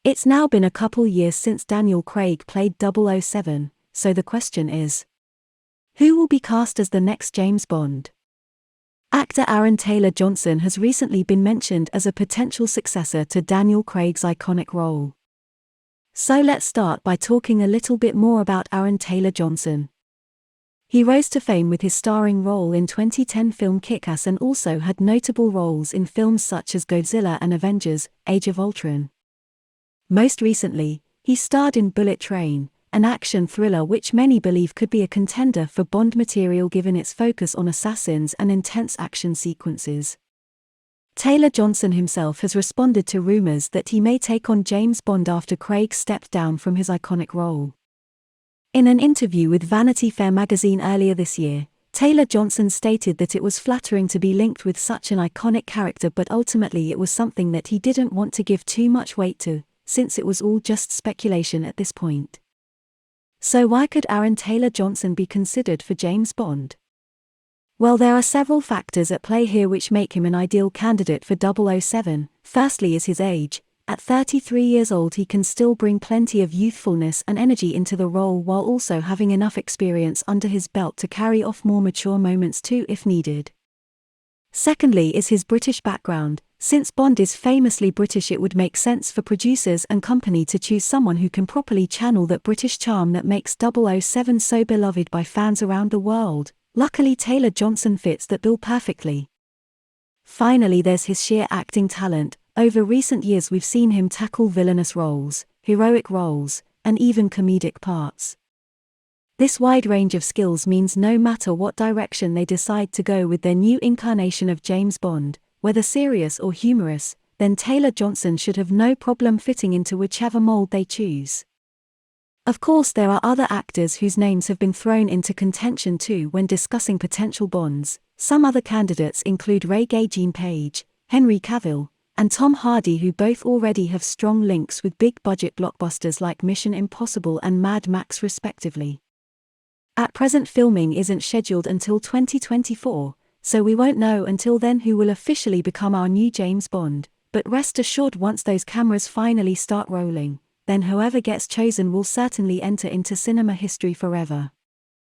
It's now been a couple years since Daniel Craig played 007, so the question is, who will be cast as the next James Bond? Actor Aaron Taylor Johnson has recently been mentioned as a potential successor to Daniel Craig's iconic role. So let's start by talking a little bit more about Aaron Taylor Johnson. He rose to fame with his starring role in 2010 film Kick-Ass and also had notable roles in films such as Godzilla and Avengers: Age of Ultron. Most recently, he starred in Bullet Train, an action thriller which many believe could be a contender for Bond material given its focus on assassins and intense action sequences. Taylor Johnson himself has responded to rumors that he may take on James Bond after Craig stepped down from his iconic role. In an interview with Vanity Fair magazine earlier this year, Taylor Johnson stated that it was flattering to be linked with such an iconic character, but ultimately it was something that he didn't want to give too much weight to, since it was all just speculation at this point. So why could Aaron Taylor Johnson be considered for James Bond? Well, there are several factors at play here which make him an ideal candidate for 007. Firstly is his age. At 33 years old he can still bring plenty of youthfulness and energy into the role while also having enough experience under his belt to carry off more mature moments too if needed. Secondly is his British background. Since Bond is famously British, it would make sense for producers and company to choose someone who can properly channel that British charm that makes 007 so beloved by fans around the world. Luckily, Taylor Johnson fits that bill perfectly. Finally, there's his sheer acting talent. Over recent years we've seen him tackle villainous roles, heroic roles, and even comedic parts. This wide range of skills means no matter what direction they decide to go with their new incarnation of James Bond, whether serious or humorous, then Taylor Johnson should have no problem fitting into whichever mold they choose. Of course, there are other actors whose names have been thrown into contention too when discussing potential Bonds. Some other candidates include Regé-Jean Page, Henry Cavill, and Tom Hardy, who both already have strong links with big-budget blockbusters like Mission Impossible and Mad Max respectively. At present, filming isn't scheduled until 2024, so we won't know until then who will officially become our new James Bond, but rest assured once those cameras finally start rolling, then whoever gets chosen will certainly enter into cinema history forever.